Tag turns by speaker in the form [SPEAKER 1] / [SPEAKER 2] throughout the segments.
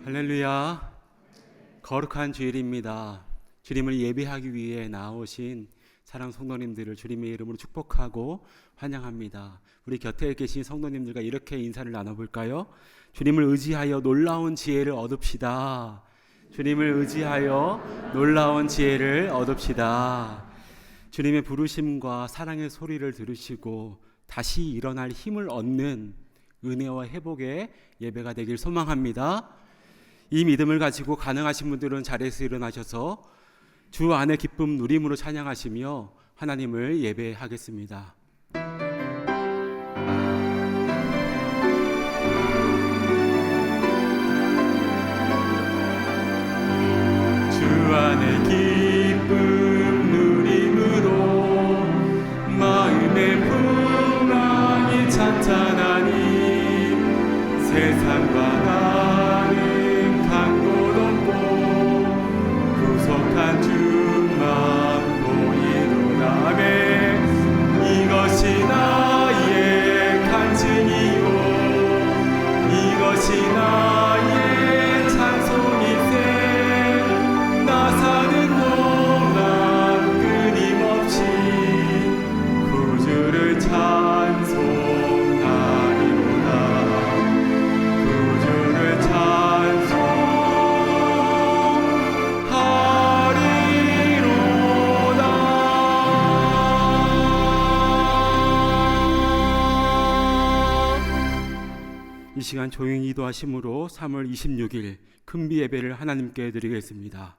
[SPEAKER 1] 할렐루야. 거룩한 주일입니다. 주님을 예배하기 위해 나오신 사랑 성도님들을 주님의 이름으로 축복하고 환영합니다. 우리 곁에 계신 성도님들과 이렇게 인사를 나눠볼까요? 주님을 의지하여 놀라운 지혜를 얻읍시다. 주님을 의지하여 놀라운 지혜를 얻읍시다. 주님의 부르심과 사랑의 소리를 들으시고 다시 일어날 힘을 얻는 은혜와 회복의 예배가 되길 소망합니다. 이 믿음을 가지고 가능하신 분들은 자리에서 일어나셔서 주 안의 기쁨 누림으로 찬양하시며 하나님을 예배하겠습니다. 주 안의 기쁨 누림으로 마음의 풍랑이 찬찬하니 세상과 다른 강도 높고 구속한 주만 보이노라매 이것이 나의 간증이요 이것이 나의 찬송이세 나 사는 동안 끊임없이 구주를 이 시간 조용히 기도하심으로 3월 26일 금비 예배를 하나님께 드리겠습니다.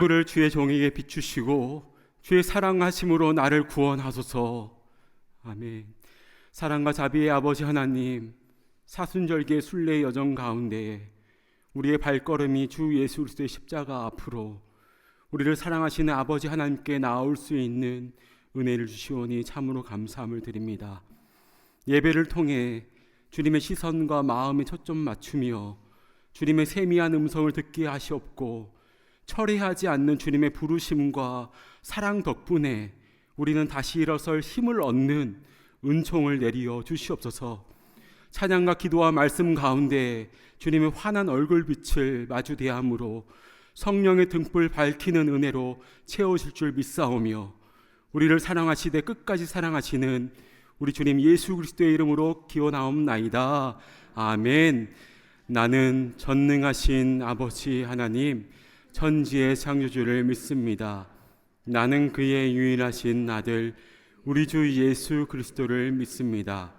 [SPEAKER 1] 얼굴을 주의 종에게 비추시고 주의 사랑하심으로 나를 구원하소서. 아멘. 사랑과 자비의 아버지 하나님, 사순절기의 순례 여정 가운데 우리의 발걸음이 주 예수 그리스도의 십자가 앞으로 우리를 사랑하시는 아버지 하나님께 나올 수 있는 은혜를 주시오니 참으로 감사함을 드립니다. 예배를 통해 주님의 시선과 마음에 초점 맞추며 주님의 세미한 음성을 듣게 하시옵고 철회하지 않는 주님의 부르심과 사랑 덕분에 우리는 다시 일어설 힘을 얻는 은총을 내리어 주시옵소서. 찬양과 기도와 말씀 가운데 주님의 환한 얼굴빛을 마주 대함으로 성령의 등불 밝히는 은혜로 채우실 줄 믿사오며 우리를 사랑하시되 끝까지 사랑하시는 우리 주님 예수 그리스도의 이름으로 기원하옵나이다. 아멘. 나는 전능하신 아버지 하나님 천지의 창조주를 믿습니다. 나는 그의 유일하신 아들 우리 주 예수 그리스도를 믿습니다.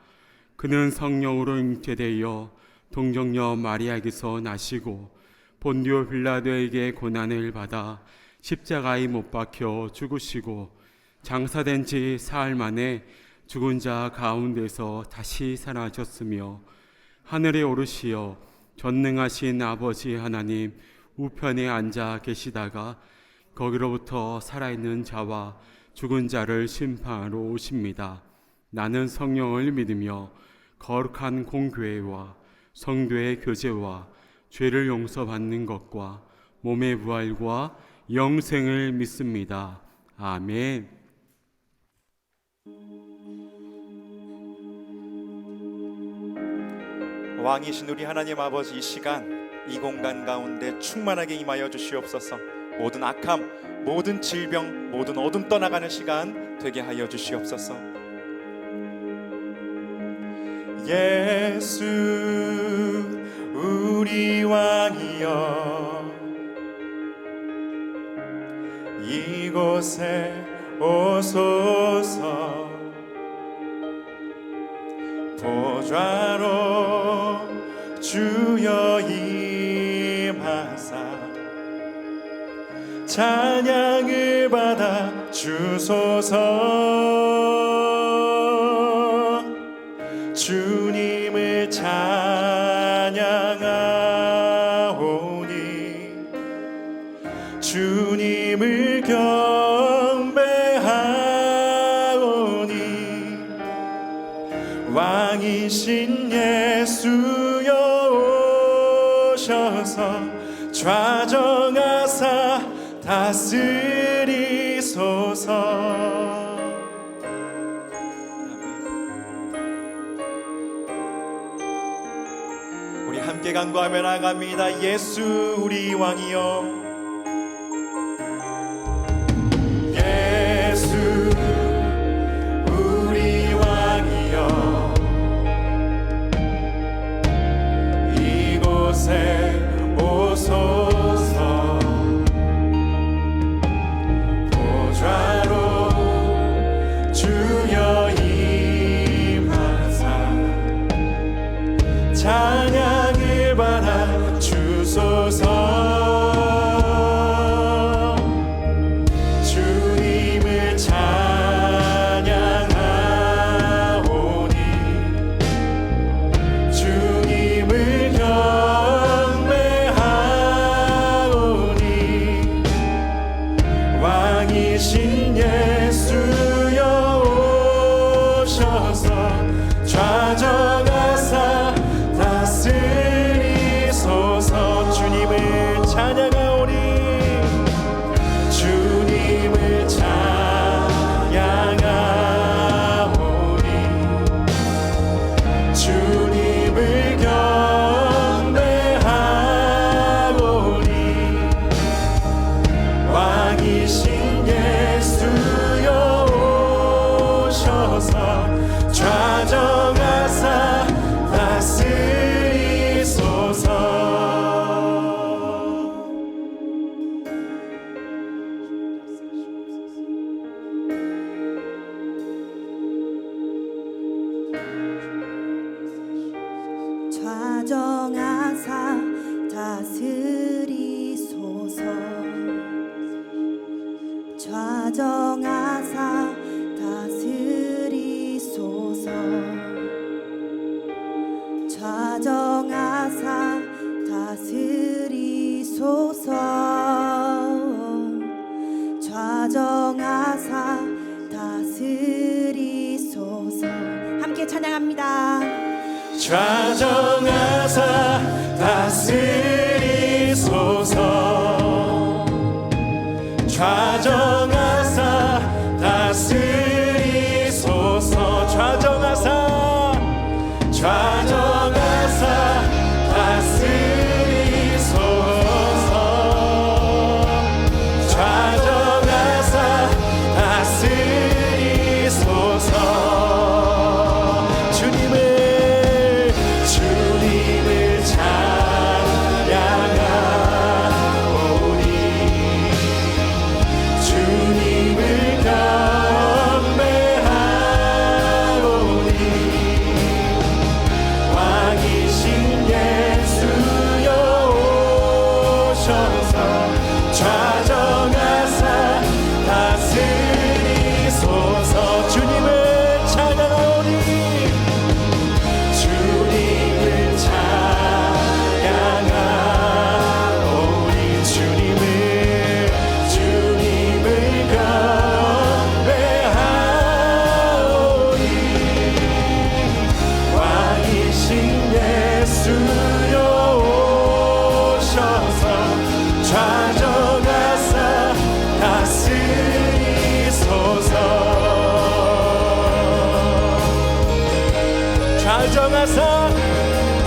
[SPEAKER 1] 그는 성령으로 잉태되어 동정녀 마리아에게서 나시고 본디오 빌라도에게 고난을 받아 십자가에 못 박혀 죽으시고 장사된 지 사흘 만에 죽은 자 가운데서 다시 살아나셨으며 하늘에 오르시어 전능하신 아버지 하나님 우편에 앉아 계시다가 거기로부터 살아있는 자와 죽은 자를 심판하러 오십니다. 나는 성령을 믿으며 거룩한 공교회와 성도의 교제와 죄를 용서받는 것과 몸의 부활과 영생을 믿습니다. 아멘.
[SPEAKER 2] 왕이신 우리 하나님 아버지, 이 시간 이 공간 가운데 충만하게 임하여 주시옵소서. 모든 악함, 모든 질병, 모든 어둠 떠나가는 시간 되게 하여 주시옵소서. 예수 우리 왕이여 이곳에 오소서. 보좌로 주여 임하사 찬양을 받아 주소서. 주님을 경배하오니 왕이신 예수여 오셔서 좌정하사 다스리소서. 우리 함께 간구하며 나갑니다. 예수 우리 왕이여, 예수 우리 왕이여, 이곳에 오소서. 보좌로 주여 임하사 찬양을 받아 주소서. 주님을 찬양하오니 주님을 경배하오니 왕이신 예수여 오셔서 좌정하사 다스리소서. 주님을 찬양하오니 주님을 찬양하오니 주님을 경배하오니 왕이신 예수여 오셔서 좌정하사 다스리소서.
[SPEAKER 3] 좌정하사 다스리소서. 좌정하사 다스리소서. 좌정하사 다스리소서. 좌정하사 다스리소서. 함께 찬양합니다.
[SPEAKER 2] 좌정하사 다스리소서. 좌정하사 다스리소서. 좌정하사 좌정하사 다스리소서. 좌정하사 다스리소서. 주님을 찬양하오니 주님을 경배하오니 왕이신 예수여 오셔서 좌정하사 다스리소서. 주님을 찬양하오니 주님을 찬양하오니 주님을 경배하오니 왕이신 예수여 오셔서 좌정하사 다스리소서.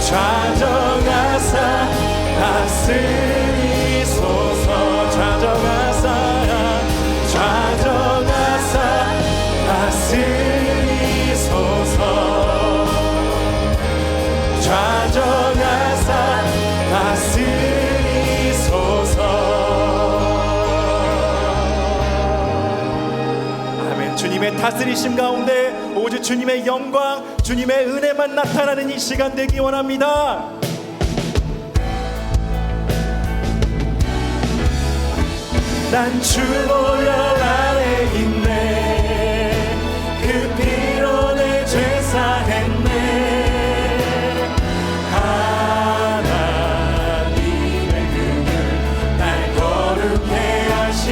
[SPEAKER 2] 좌정하사 다스리소서. 좌정하사 다스리소서. 좌정하사 다스리소서. 아멘. 주님의 다스리심 가운데 오직 주님의 영광, 주님의 은혜만 나타나는 이 시간 되기 원합니다. 난 주 보혈 아래 있네. 그 피로 내 죄 사했네. 하나님의 긍휼 날 거룩해 하시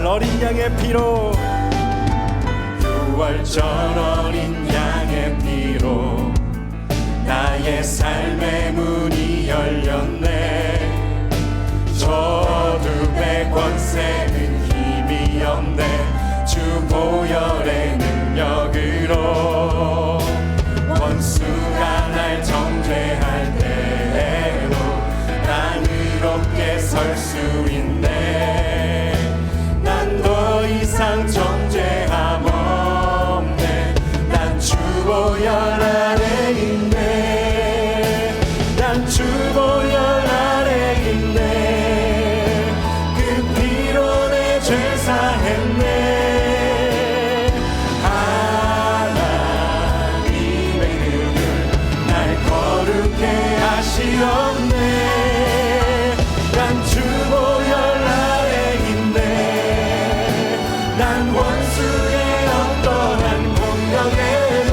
[SPEAKER 2] 어린 양의 피로 6월절 어린 양의 피로 나의 삶의 문이 열렸네. 저 어둠의 권세는 힘이 없네. 주 보혈의 능력으로 원수가 날 정죄할 때에도 난 의롭게 설 수 있네. 난 더 이상 정죄함 없네. 난 주 보혈 아래 있네. 난 주 보혈 아래 있네. 그 피로 내 죄 사했네. 하나님의 눈을 날 거룩해 하시옵네. 난 주 보혈 아래 있네. 난 원수의 어떠한 공격에도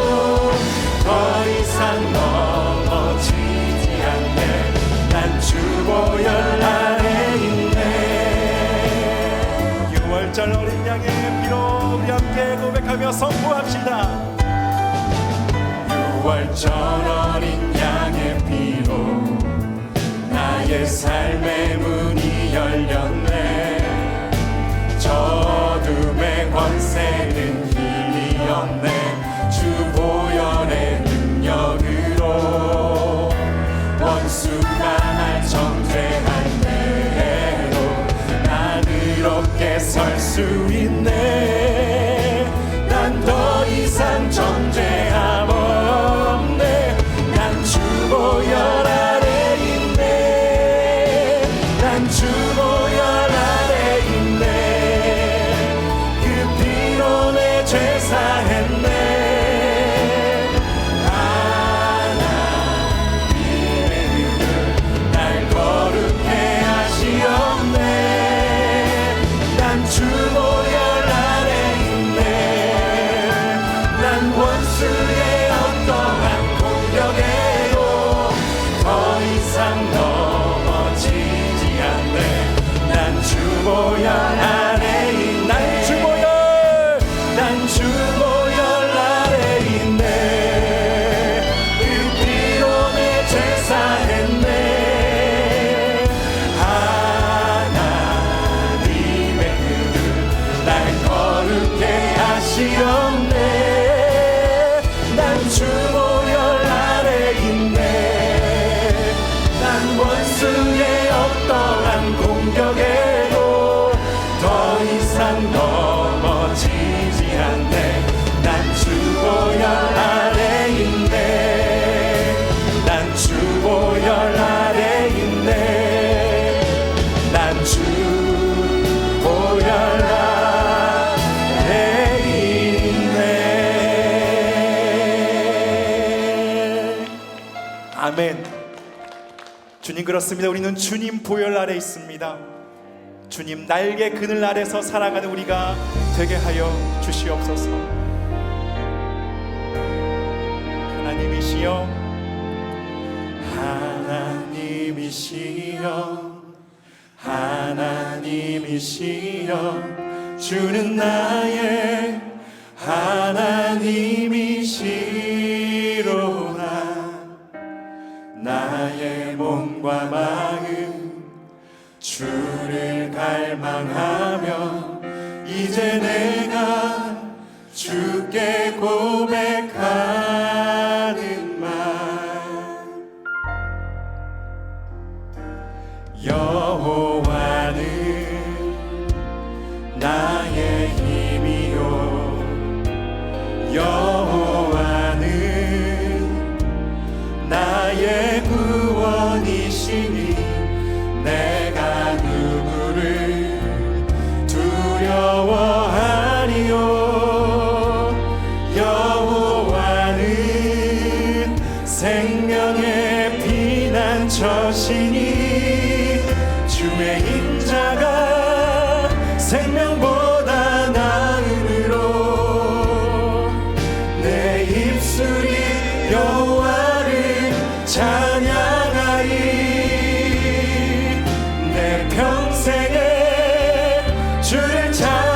[SPEAKER 2] 더 이상 넘어지지 않네. 난 주 보혈 아래 있네. 6월절 어린 양의 피로 우리 함께 고백하며 선포합시다. 6월절 어린 양의 피로 나의 삶의 문이 열렸네. 저 어둠의 권세는 힘이 없네. 주 보혈의 능력으로 원수가 날 정죄할 때에도 난 의롭게 설 수 있네. 난 더 이상 정죄함 없네. 난 주 보혈 아래 있네. 난 주 보혈 아래 있네. 그 피로 내 죄 사했네. 하나님의 눈을 날 거룩해 하시옵네. 난 주 보혈 아래 있네. 난 원수의 어떠한 공격에도 더 이상 넘어지지 않네. 난 주 보혈 아래 있네. 난 주 보혈 아래 있네. 그 피로 내 죄 사했네. 하나님의 눈을 날 거룩해 하시옵네. 난 주 보혈 아래 있네. 난 원수의 어떠한 공격에도 더 이상 넘어지지 않네. 난 주 보혈 아래 있네. 난 주 보혈 아래 있네. 난 주 보혈 아래 있네. 아멘. 주님, 그렇습니다. 우리는 주님 보혈 아래 있습니다. 주님 날개 그늘 아래서 살아가는 우리가 되게 하여 주시옵소서. 하나님이시여, 하나님이시여, 하나님이시여, 주는 나의 하나님이시로다. 나의 몸과 마음 주를 갈망하며 이제 내가 주께 고백하는 말. 여호와는 나의 힘이요, 여호와는 나의 구원이시니 내가 누구를 두려워하리요. 여호와는 생명의 피난처시니 주의 인자가 생명보다 나음으로 내 입술이 여호와를 찬양하리. 내 평생에 주를 찬양하리.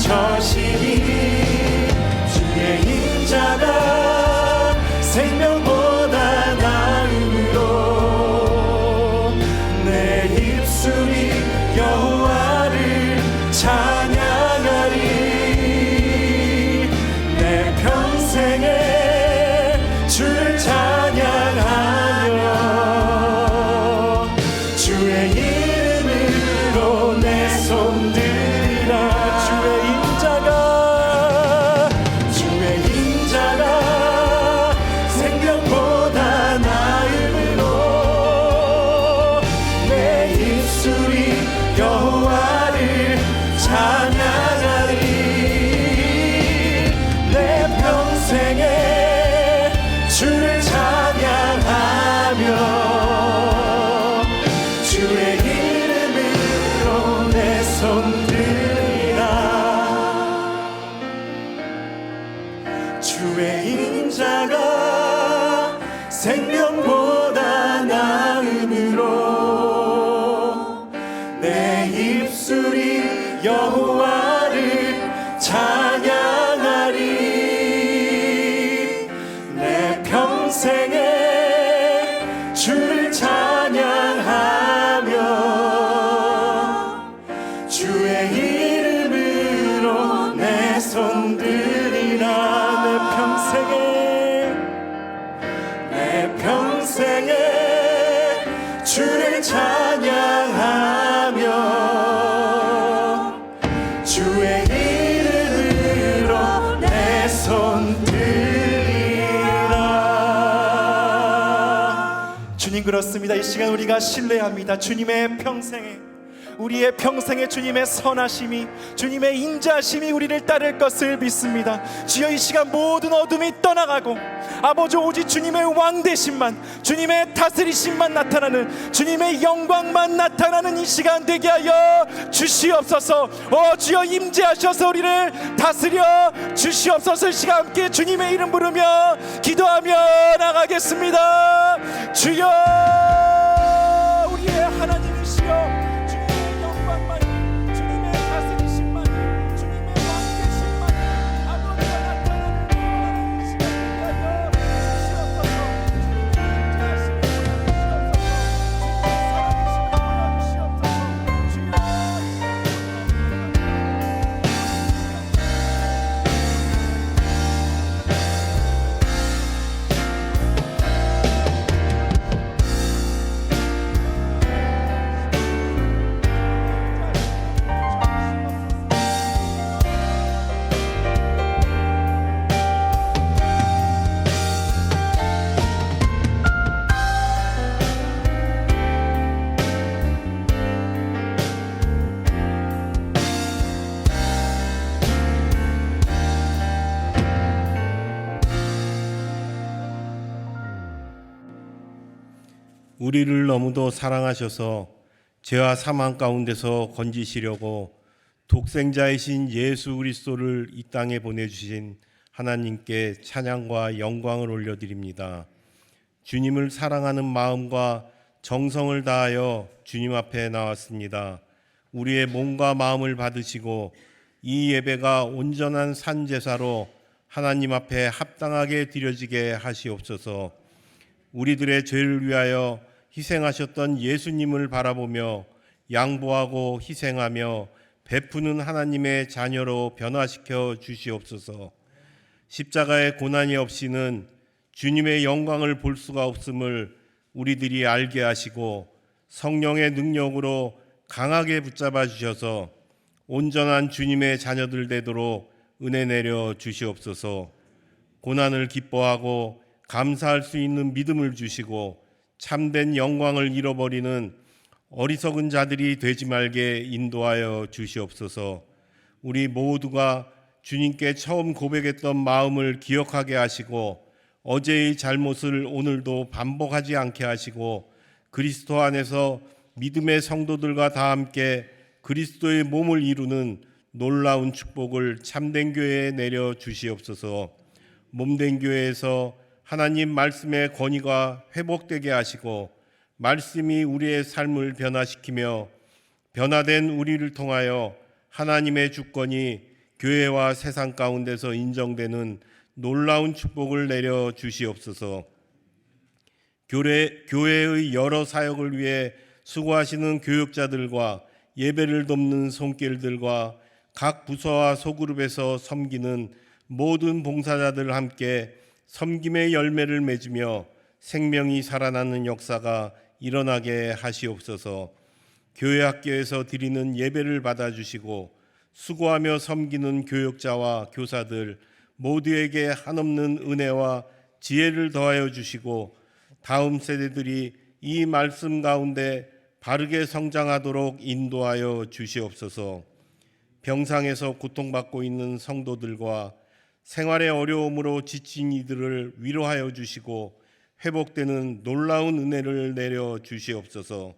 [SPEAKER 2] 저시니 주의 인자가 생명보다 나음으로 내 입술이 여호와를 찬양하리. 내 평생에 주를 찬양하며 주의 이름으로 내 손들이라. 주의 인자가 생명보다 나음으로 내 입술이 여호와를 찬양하리. 내 평생에 주를 찬양하며 주의 이름으로 내 손들이라. 주의 인자가 생명보다 나음으로 내 입술이 여호와를 찬양하리. 내 평생에 주를 찬양하며 주의 이름으로 내 손들이라. 내 평생에 주를 찬양하며 주의 이름으로 내 손들이라. 주님, 그렇습니다. 이 시간 우리가 신뢰합니다. 주님의 평생에, 우리의 평생에 주님의 선하심이, 주님의 인자심이 우리를 따를 것을 믿습니다. 주여, 이 시간 모든 어둠이 떠나가고 아버지 오직 주님의 왕되심만, 주님의 다스리심만 나타나는, 주님의 영광만 나타나는 이 시간 되게 하여 주시옵소서. 주여, 임재하셔서 우리를 다스려 주시옵소서. 이 시간 함께 주님의 이름 부르며 기도하며 나가겠습니다. 주여, 우리의 하나님이시여,
[SPEAKER 4] 우리를 너무도 사랑하셔서 죄와 사망 가운데서 건지시려고 독생자이신 예수 그리스도를 이 땅에 보내주신 하나님께 찬양과 영광을 올려드립니다. 주님을 사랑하는 마음과 정성을 다하여 주님 앞에 나왔습니다. 우리의 몸과 마음을 받으시고 이 예배가 온전한 산제사로 하나님 앞에 합당하게 드려지게 하시옵소서. 우리들의 죄를 위하여 희생하셨던 예수님을 바라보며 양보하고 희생하며 베푸는 하나님의 자녀로 변화시켜 주시옵소서. 십자가의 고난이 없이는 주님의 영광을 볼 수가 없음을 우리들이 알게 하시고 성령의 능력으로 강하게 붙잡아 주셔서 온전한 주님의 자녀들 되도록 은혜 내려 주시옵소서. 고난을 기뻐하고 감사할 수 있는 믿음을 주시고 참된 영광을 잃어버리는 어리석은 자들이 되지 말게 인도하여 주시옵소서. 우리 모두가 주님께 처음 고백했던 마음을 기억하게 하시고 어제의 잘못을 오늘도 반복하지 않게 하시고 그리스도 안에서 믿음의 성도들과 다 함께 그리스도의 몸을 이루는 놀라운 축복을 참된 교회에 내려 주시옵소서. 몸된 교회에서 하나님 말씀의 권위가 회복되게 하시고 말씀이 우리의 삶을 변화시키며 변화된 우리를 통하여 하나님의 주권이 교회와 세상 가운데서 인정되는 놀라운 축복을 내려 주시옵소서. 교회의 여러 사역을 위해 수고하시는 교육자들과 예배를 돕는 손길들과 각 부서와 소그룹에서 섬기는 모든 봉사자들 함께 섬김의 열매를 맺으며 생명이 살아나는 역사가 일어나게 하시옵소서. 교회 학교에서 드리는 예배를 받아주시고 수고하며 섬기는 교육자와 교사들 모두에게 한없는 은혜와 지혜를 더하여 주시고 다음 세대들이 이 말씀 가운데 바르게 성장하도록 인도하여 주시옵소서. 병상에서 고통받고 있는 성도들과 생활의 어려움으로 지친 이들을 위로하여 주시고 회복되는 놀라운 은혜를 내려 주시옵소서.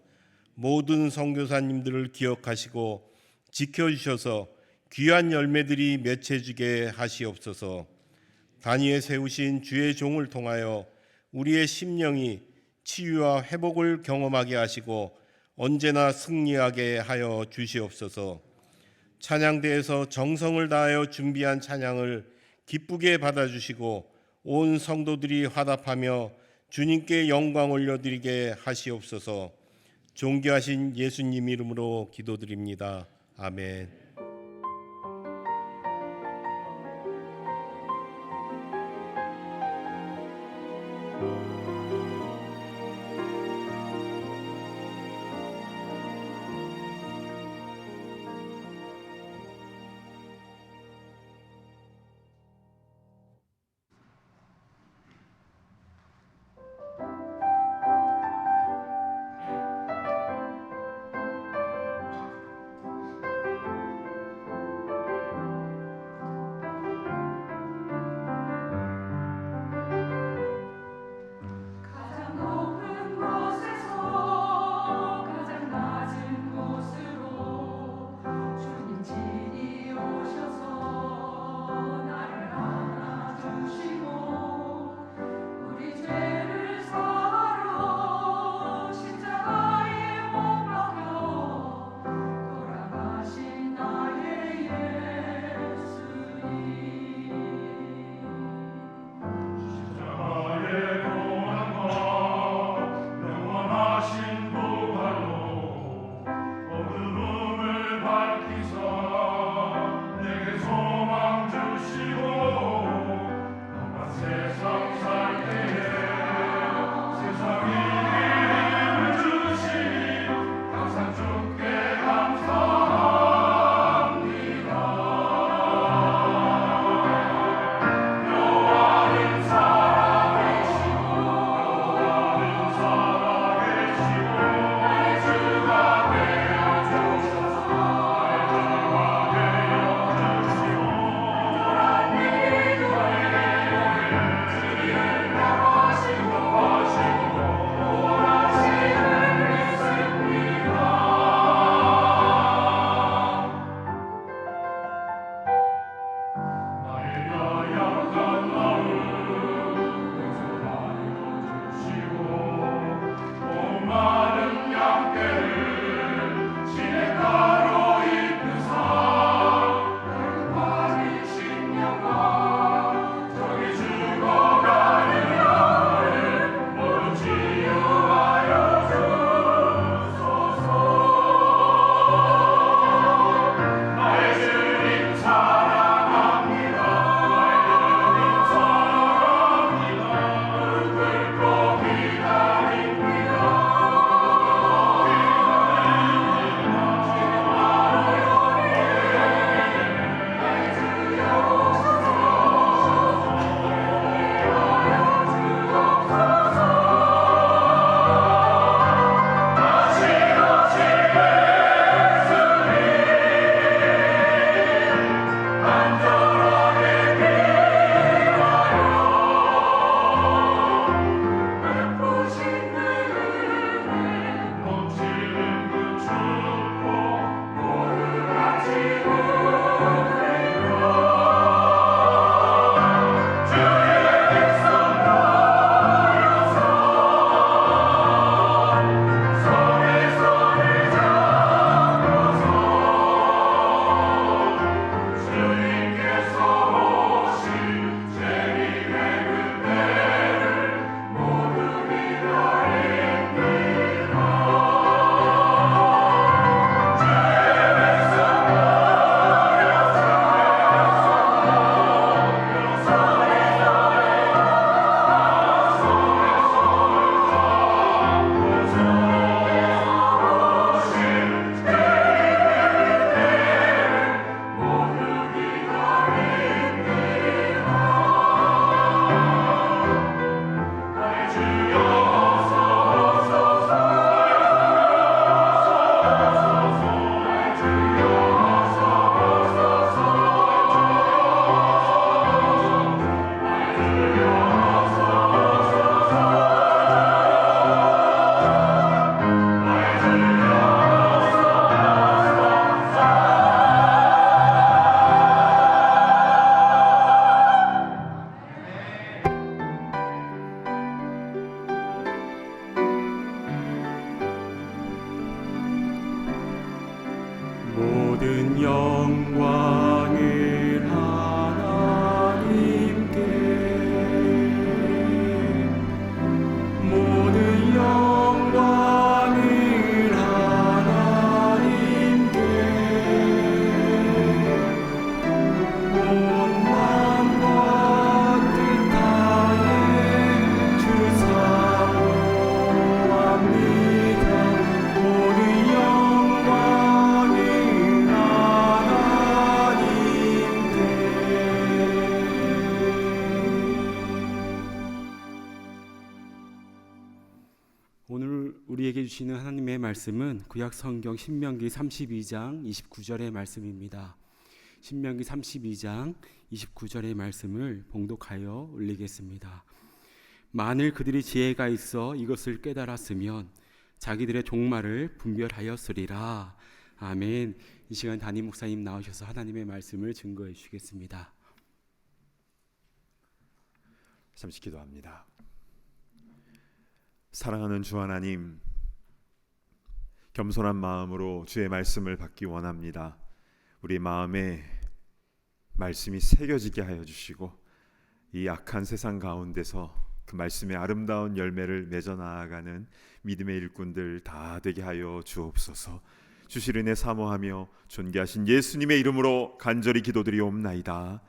[SPEAKER 4] 모든 선교사님들을 기억하시고 지켜주셔서 귀한 열매들이 맺혀지게 하시옵소서. 단위에 세우신 주의 종을 통하여 우리의 심령이 치유와 회복을 경험하게 하시고 언제나 승리하게 하여 주시옵소서. 찬양대에서 정성을 다하여 준비한 찬양을 기쁘게 받아주시고 온 성도들이 화답하며 주님께 영광 올려드리게 하시옵소서. 존귀하신 예수님 이름으로 기도드립니다. 아멘.
[SPEAKER 1] 우리에게 주시는 하나님의 말씀은 구약 성경 신명기 32장 29절의 말씀입니다. 신명기 32장 29절의 말씀을 봉독하여 올리겠습니다. 만일 그들이 지혜가 있어 이것을 깨달았으면 자기들의 종말을 분별하였으리라. 아멘. 이 시간 담임 목사님 나오셔서 하나님의 말씀을 증거해 주시겠습니다.
[SPEAKER 2] 잠시 기도합니다. 사랑하는 주 하나님, 겸손한 마음으로 주의 말씀을 받기 원합니다. 우리 마음에 말씀이 새겨지게 하여 주시고 이 악한 세상 가운데서 그 말씀의 아름다운 열매를 맺어 나아가는 믿음의 일꾼들 다 되게 하여 주옵소서. 주실 은혜 사모하며 존귀하신 예수님의 이름으로 간절히 기도드리옵나이다.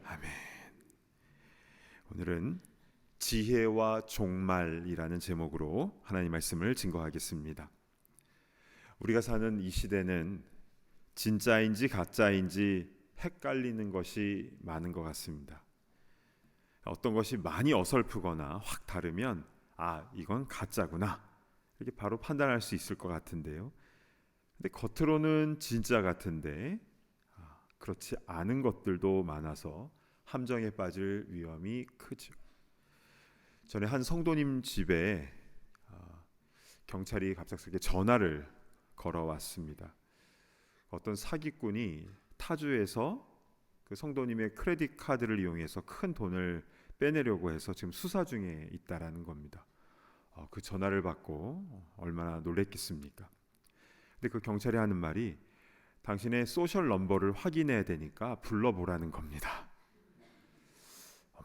[SPEAKER 2] 아멘. 오늘은 지혜와 종말이라는 제목으로 하나님 말씀을 증거하겠습니다. 우리가 사는 이 시대는 진짜인지 가짜인지 헷갈리는 것이 많은 것 같습니다. 어떤 것이 많이 어설프거나 확 다르면 이건 가짜구나 이렇게 바로 판단할 수 있을 것 같은데요. 근데 겉으로는 진짜 같은데 그렇지 않은 것들도 많아서 함정에 빠질 위험이 크죠. 전에 한 성도님 집에 경찰이 갑작스럽게 전화를 걸어왔습니다. 어떤 사기꾼이 타주에서 그 성도님의 크레딧 카드를 이용해서 큰 돈을 빼내려고 해서 지금 수사 중에 있다라는 겁니다. 그 전화를 받고 얼마나 놀랬겠습니까? 근데 그 경찰이 하는 말이 당신의 소셜 넘버를 확인해야 되니까 불러보라는 겁니다.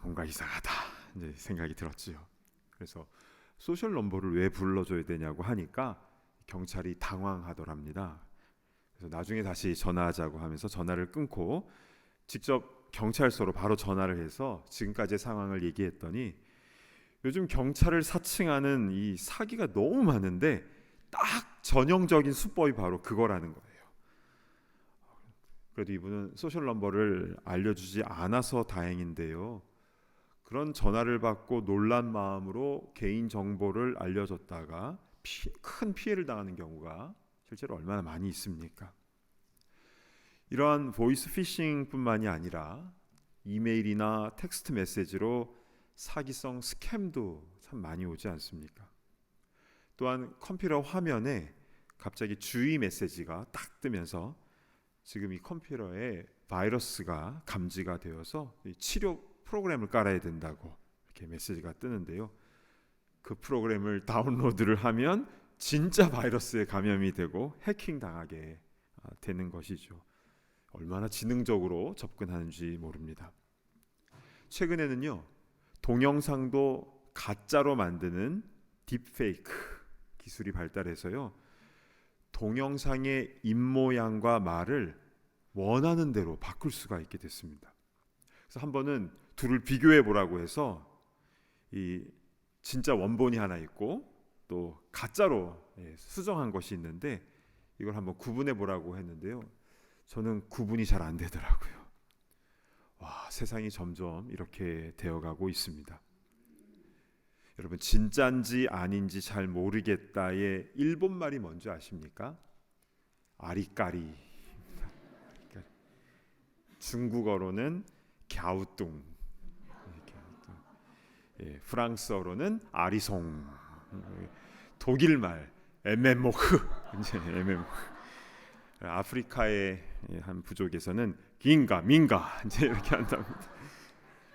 [SPEAKER 2] 뭔가 이상하다 이제 생각이 들었지요. 그래서 소셜 넘버를 왜 불러줘야 되냐고 하니까 경찰이 당황하더랍니다. 그래서 나중에 다시 전화하자고 하면서 전화를 끊고 직접 경찰서로 바로 전화를 해서 지금까지의 상황을 얘기했더니 요즘 경찰을 사칭하는 이 사기가 너무 많은데 딱 전형적인 수법이 바로 그거라는 거예요. 그래도 이분은 소셜 넘버를 알려주지 않아서 다행인데요. 그런 전화를 받고 놀란 마음으로 개인 정보를 알려줬다가 큰 피해를 당하는 경우가 실제로 얼마나 많이 있습니까? 이러한 보이스 피싱뿐만이 아니라 이메일이나 텍스트 메시지로 사기성 스캠도 참 많이 오지 않습니까? 또한 컴퓨터 화면에 갑자기 주의 메시지가 딱 뜨면서 지금 이 컴퓨터에 바이러스가 감지가 되어서 치료 프로그램을 깔아야 된다고 이렇게 메시지가 뜨는데요. 그 프로그램을 다운로드를 하면 진짜 바이러스에 감염이 되고 해킹 당하게 되는 것이죠. 얼마나 지능적으로 접근하는지 모릅니다. 최근에는요, 동영상도 가짜로 만드는 딥페이크 기술이 발달해서요, 동영상의 입모양과 말을 원하는 대로 바꿀 수가 있게 됐습니다. 그래서 한 번은 둘을 비교해 보라고 해서 이 진짜 원본이 하나 있고 또 가짜로 수정한 것이 있는데 이걸 한번 구분해 보라고 했는데요. 저는 구분이 잘 안 되더라고요. 세상이 점점 이렇게 되어가고 있습니다. 여러분, 진짜인지 아닌지 잘 모르겠다의 일본말이 뭔지 아십니까? 아리까리. 중국어로는 갸우뚱, 프랑스어로는 아리송, 독일말 에메모흐, 이제 에메모흐. 아프리카의 한 부족에서는 긴가 민가 이제 이렇게 한답니다.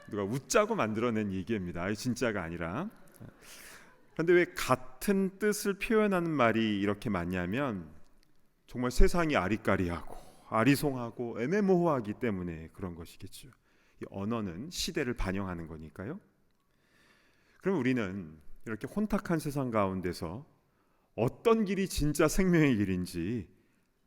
[SPEAKER 2] 누가 웃자고 만들어낸 얘기입니다. 진짜가 아니라. 그런데 왜 같은 뜻을 표현하는 말이 이렇게 많냐면 정말 세상이 아리까리하고 아리송하고 애매모호하기 때문에 그런 것이겠죠. 이 언어는 시대를 반영하는 거니까요. 그럼 우리는 이렇게 혼탁한 세상 가운데서 어떤 길이 진짜 생명의 길인지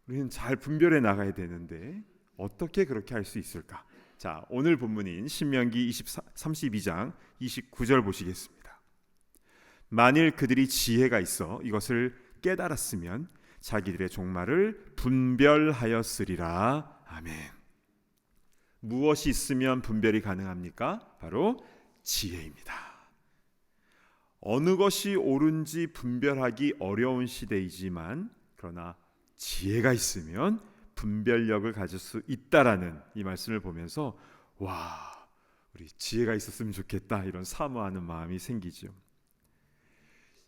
[SPEAKER 2] 우리는 잘 분별해 나가야 되는데 어떻게 그렇게 할 수 있을까? 자, 오늘 본문인 신명기 32장 29절 보시겠습니다. 만일 그들이 지혜가 있어 이것을 깨달았으면 자기들의 종말을 분별하였으리라. 아멘. 무엇이 있으면 분별이 가능합니까? 바로 지혜입니다.
[SPEAKER 5] 어느 것이 옳은지 분별하기 어려운 시대이지만 그러나 지혜가 있으면 분별력을 가질 수 있다라는 이 말씀을 보면서 와, 우리 지혜가 있었으면 좋겠다 이런 사모하는 마음이 생기죠.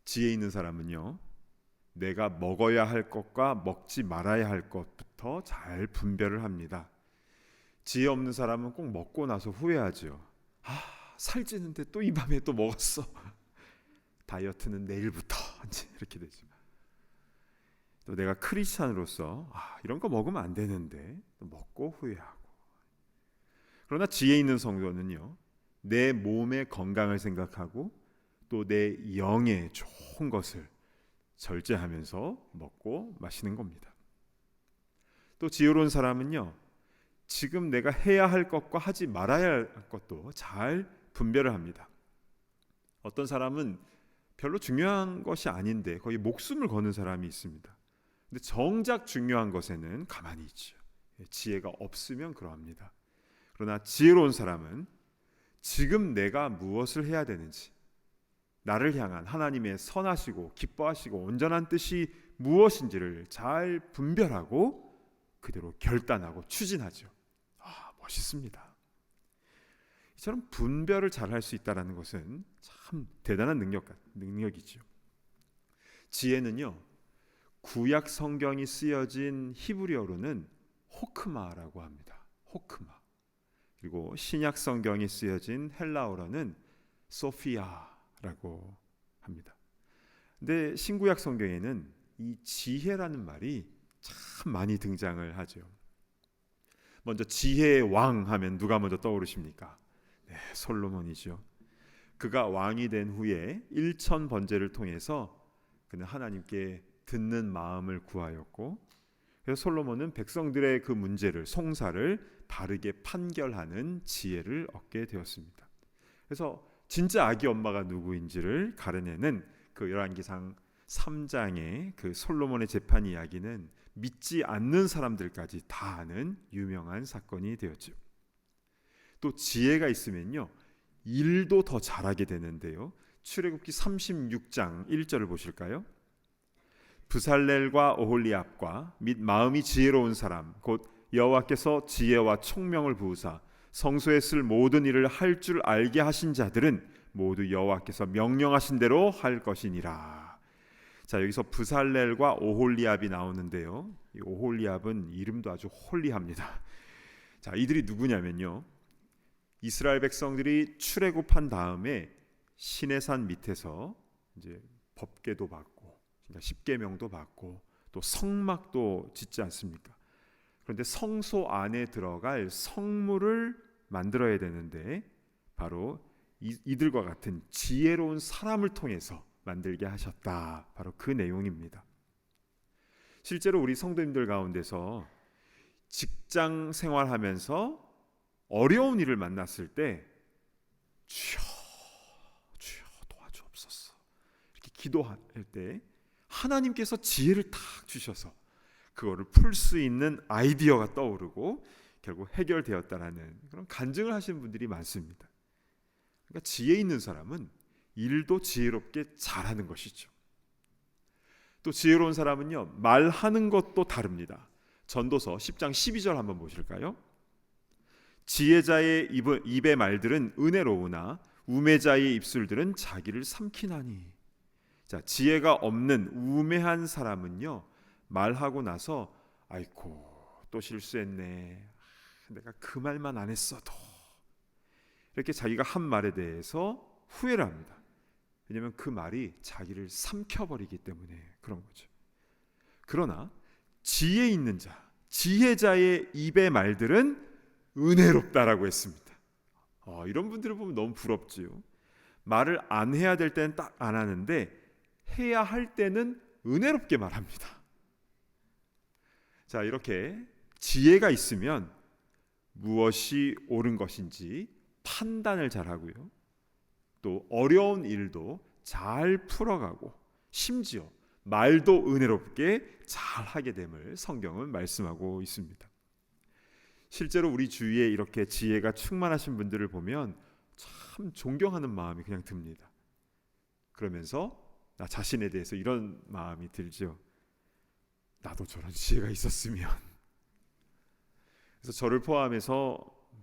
[SPEAKER 5] 지혜 있는 사람은요, 내가 먹어야 할 것과 먹지 말아야 할 것부터 잘 분별을 합니다. 지혜 없는 사람은 꼭 먹고 나서 후회하죠. 살찌는데 또 이 밤에 또 먹었어. 다이어트는 내일부터 이렇게 되죠. 또 내가 크리스찬으로서 이런 거 먹으면 안 되는데 또 먹고 후회하고. 그러나 지혜 있는 성도는요, 내 몸의 건강을 생각하고 또 내 영의 좋은 것을 절제하면서 먹고 마시는 겁니다. 또 지혜로운 사람은요, 지금 내가 해야 할 것과 하지 말아야 할 것도 잘 분별을 합니다. 어떤 사람은 별로 중요한 것이 아닌데 거의 목숨을 거는 사람이 있습니다. 근데 정작 중요한 것에는 가만히 있죠. 지혜가 없으면 그러합니다. 그러나 지혜로운 사람은 지금 내가 무엇을 해야 되는지, 나를 향한 하나님의 선하시고 기뻐하시고 온전한 뜻이 무엇인지를 잘 분별하고 그대로 결단하고 추진하죠. 멋있습니다. 이처럼 분별을 잘 할 수 있다는 것은 참 대단한 능력이죠. 지혜는요, 구약 성경이 쓰여진 히브리어로는 호크마라고 합니다. 호크마. 그리고 신약 성경이 쓰여진 헬라어로는 소피아라고 합니다. 근데 신구약 성경에는 이 지혜라는 말이 참 많이 등장을 하죠. 먼저 지혜의 왕 하면 누가 먼저 떠오르십니까? 네, 솔로몬이죠. 그가 왕이 된 후에 1천 번제를 통해서 그는 하나님께 듣는 마음을 구하였고, 그래서 솔로몬은 백성들의 그 문제를, 송사를 바르게 판결하는 지혜를 얻게 되었습니다. 그래서 진짜 아기 엄마가 누구인지를 가려내는 그 열왕기상 3장의 그 솔로몬의 재판 이야기는 믿지 않는 사람들까지 다 아는 유명한 사건이 되었죠. 또 지혜가 있으면요, 일도 더 잘하게 되는데요. 출애굽기 36장 1절을 보실까요? 브살렐과 오홀리압과 및 마음이 지혜로운 사람 곧 여호와께서 지혜와 총명을 부으사 성소에 쓸 모든 일을 할 줄 알게 하신 자들은 모두 여호와께서 명령하신 대로 할 것이니라. 자, 여기서 브살렐과 오홀리압이 나오는데요. 이 오홀리압은 이름도 아주 홀리합니다. 자, 이들이 누구냐면요, 이스라엘 백성들이 출애굽한 다음에 시내산 밑에서 이제 법궤도 받고, 그러니까 십계명도 받고, 또 성막도 짓지 않습니까? 그런데 성소 안에 들어갈 성물을 만들어야 되는데 바로 이들과 같은 지혜로운 사람을 통해서 만들게 하셨다. 바로 그 내용입니다. 실제로 우리 성도님들 가운데서 직장 생활하면서 어려운 일을 만났을 때 주여 도와주옵소서 이렇게 기도할 때 하나님께서 지혜를 탁 주셔서 그거를 풀 수 있는 아이디어가 떠오르고 결국 해결되었다라는 그런 간증을 하시는 분들이 많습니다. 그러니까 지혜 있는 사람은 일도 지혜롭게 잘하는 것이죠. 또 지혜로운 사람은요, 말하는 것도 다릅니다. 전도서 10장 12절 한번 보실까요? 지혜자의 입의 말들은 은혜로우나 우매자의 입술들은 자기를 삼키나니. 자, 지혜가 없는 우매한 사람은요, 말하고 나서 아이고 또 실수했네, 내가 그 말만 안 했어도, 이렇게 자기가 한 말에 대해서 후회를 합니다. 왜냐하면 그 말이 자기를 삼켜버리기 때문에 그런 거죠. 그러나 지혜 있는 자, 지혜자의 입의 말들은 은혜롭다라고 했습니다. 이런 분들을 보면 너무 부럽지요. 말을 안 해야 될 때는 딱 안 하는데 해야 할 때는 은혜롭게 말합니다. 자, 이렇게 지혜가 있으면 무엇이 옳은 것인지 판단을 잘하고요, 또 어려운 일도 잘 풀어가고 심지어 말도 은혜롭게 잘 하게 됨을 성경은 말씀하고 있습니다. 실제로 우리 주위에 이렇게 지혜가 충만하신 분들을 보면 참 존경하는 마음이 그냥 듭니다. 그러면서 나 자신에 대해서 이런 마음이 들죠. 나도 저런 지혜가 있었으면. 그래서 저를 포함해서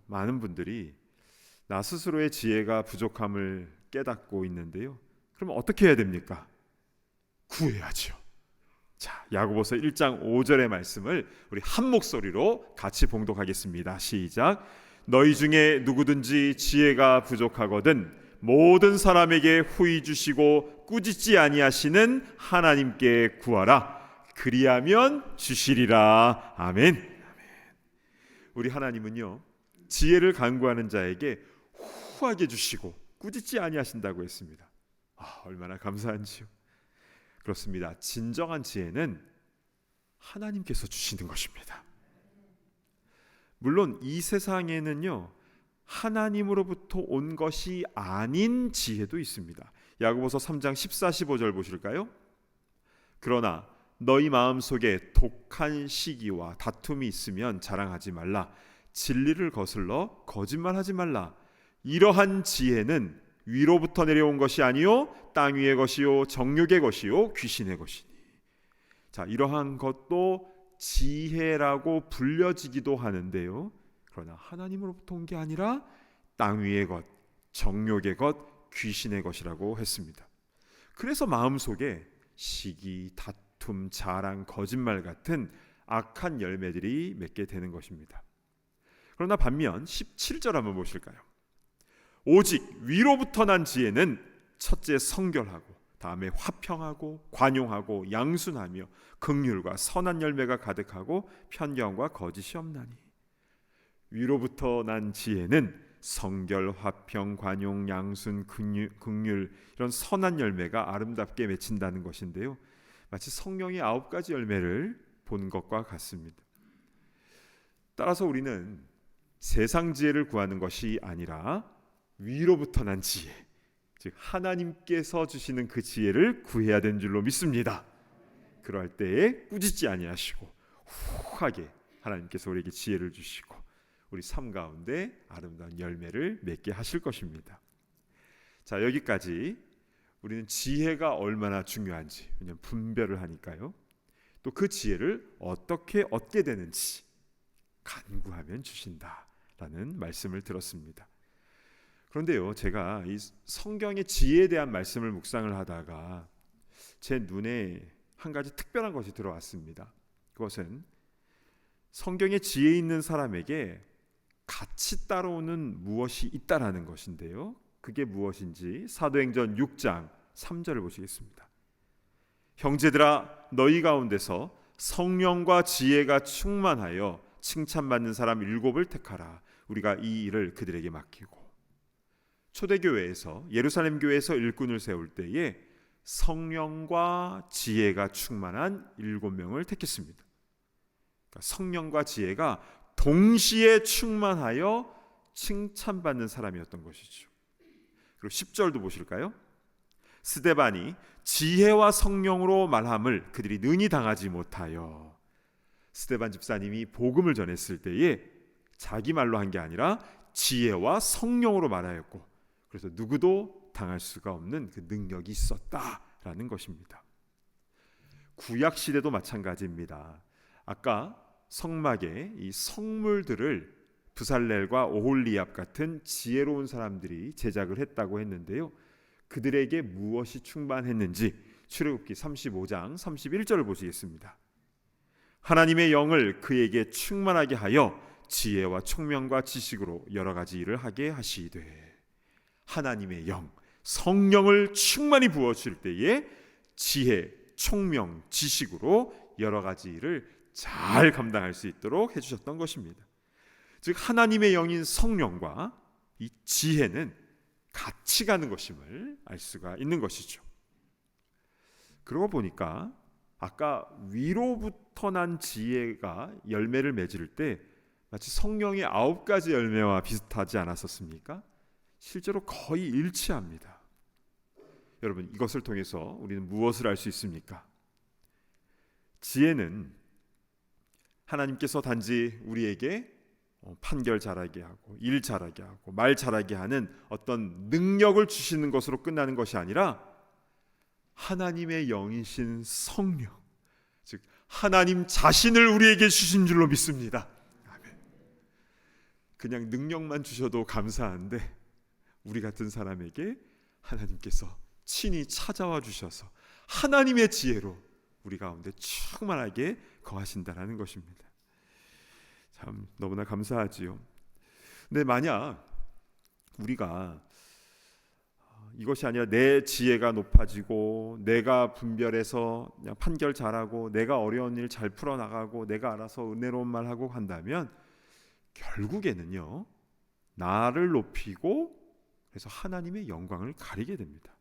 [SPEAKER 5] 많은 분들이 나 스스로의 지혜가 부족함을 깨닫고 있는데요. 그럼 어떻게 해야 됩니까? 구해야죠. 자, 야고보서 1장 5절의 말씀을 우리 한 목소리로 같이 봉독하겠습니다. 시작. 너희 중에 누구든지 지혜가 부족하거든 모든 사람에게 후히 주시고 꾸짖지 아니하시는 하나님께 구하라. 그리하면 주시리라. 아멘. 우리 하나님은요, 지혜를 간구하는 자에게 후하게 주시고 꾸짖지 아니하신다고 했습니다. 얼마나 감사한지요. 그렇습니다. 진정한 지혜는 하나님께서 주시는 것입니다. 물론 이 세상에는요, 하나님으로부터 온 것이 아닌 지혜도 있습니다. 야고보서 3장 14, 15절 보실까요? 그러나 너희 마음속에 독한 시기와 다툼이 있으면 자랑하지 말라. 진리를 거슬러 거짓말하지 말라. 이러한 지혜는 위로부터 내려온 것이 아니요 땅 위의 것이요 정욕의 것이요 귀신의 것이니. 자, 이러한 것도 지혜라고 불려지기도 하는데요. 그러나 하나님으로부터 온 게 아니라 땅 위의 것, 정욕의 것, 귀신의 것이라고 했습니다. 그래서 마음속에 시기, 다툼, 자랑, 거짓말 같은 악한 열매들이 맺게 되는 것입니다. 그러나 반면 17절 한번 보실까요? 오직 위로부터 난 지혜는 첫째 성결하고 다음에 화평하고 관용하고 양순하며 긍휼과 선한 열매가 가득하고 편견과 거짓이 없나니. 위로부터 난 지혜는 성결, 화평, 관용, 양순, 긍휼 이런 선한 열매가 아름답게 맺힌다는 것인데요. 마치 성령의 9가지 열매를 본 것과 같습니다. 따라서 우리는 세상 지혜를 구하는 것이 아니라 위로부터 난 지혜, 즉 하나님께서 주시는 그 지혜를 구해야 되는 줄로 믿습니다. 그럴 때에 꾸짖지 아니하시고 후하게 하나님께서 우리에게 지혜를 주시고 우리 삶 가운데 아름다운 열매를 맺게 하실 것입니다. 자, 여기까지 우리는 지혜가 얼마나 중요한지, 왜냐하면 분별을 하니까요. 또 그 지혜를 어떻게 얻게 되는지 간구하면 주신다라는 말씀을 들었습니다. 그런데요, 제가 이 성경의 지혜에 대한 말씀을 묵상을 하다가 제 눈에 한 가지 특별한 것이 들어왔습니다. 그것은 성경의 지혜 있는 사람에게 같이 따라오는 무엇이 있다라는 것인데요. 그게 무엇인지 사도행전 6장 3절을 보시겠습니다. 형제들아, 너희 가운데서 성령과 지혜가 충만하여 칭찬받는 사람 7을 택하라. 우리가 이 일을 그들에게 맡기고. 초대교회에서 예루살렘 교회에서 일꾼을 세울 때에 성령과 지혜가 충만한 7명을 택했습니다. 그러니까 성령과 지혜가 동시에 충만하여 칭찬받는 사람이었던 것이죠. 그리고 10절도 보실까요? 스데반이 지혜와 성령으로 말함을 그들이 능히 당하지 못하여. 스데반 집사님이 복음을 전했을 때에 자기 말로 한 게 아니라 지혜와 성령으로 말하였고, 그래서 누구도 당할 수가 없는 그 능력이 있었다라는 것입니다. 구약 시대도 마찬가지입니다. 아까 성막에 이 성물들을 부살렐과 오홀리압 같은 지혜로운 사람들이 제작을 했다고 했는데요. 그들에게 무엇이 충만했는지 출애굽기 35장 31절을 보시겠습니다. 하나님의 영을 그에게 충만하게 하여 지혜와 총명과 지식으로 여러 가지 일을 하게 하시되. 하나님의 영, 성령을 충만히 부어주실 때에 지혜, 총명, 지식으로 여러 가지 일을 잘 감당할 수 있도록 해주셨던 것입니다. 즉 하나님의 영인 성령과 이 지혜는 같이 가는 것임을 알 수가 있는 것이죠. 그러고 보니까 아까 위로부터 난 지혜가 열매를 맺을 때 마치 성령의 9가지 열매와 비슷하지 않았었습니까? 실제로 거의 일치합니다. 여러분, 이것을 통해서 우리는 무엇을 알 수 있습니까? 지혜는 하나님께서 단지 우리에게 판결 잘하게 하고 일 잘하게 하고 말 잘하게 하는 어떤 능력을 주시는 것으로 끝나는 것이 아니라 하나님의 영이신 성령, 즉 하나님 자신을 우리에게 주신 줄로 믿습니다. 아멘. 그냥 능력만 주셔도 감사한데 우리 같은 사람에게 하나님께서 친히 찾아와 주셔서 하나님의 지혜로 우리 가운데 충만하게 거하신다라는 것입니다. 참 너무나 감사하지요. 근데 만약 우리가 이것이 아니라 내 지혜가 높아지고 내가 분별해서 그냥 판결 잘하고 내가 어려운 일 잘 풀어나가고 내가 알아서 은혜로운 말하고 한다면 결국에는요 나를 높이고 그래서 하나님의 영광을 가리게 됩니다.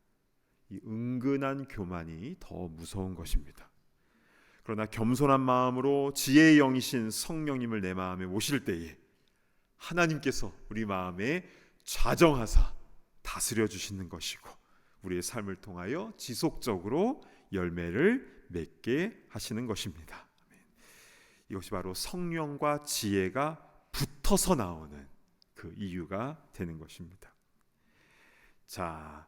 [SPEAKER 5] 이 은근한 교만이 더 무서운 것입니다. 그러나 겸손한 마음으로 지혜의 영이신 성령님을 내 마음에 모실 때에 하나님께서 우리 마음에 좌정하사 다스려 주시는 것이고 우리의 삶을 통하여 지속적으로 열매를 맺게 하시는 것입니다. 이것이 바로 성령과 지혜가 붙어서 나오는 그 이유가 되는 것입니다. 자,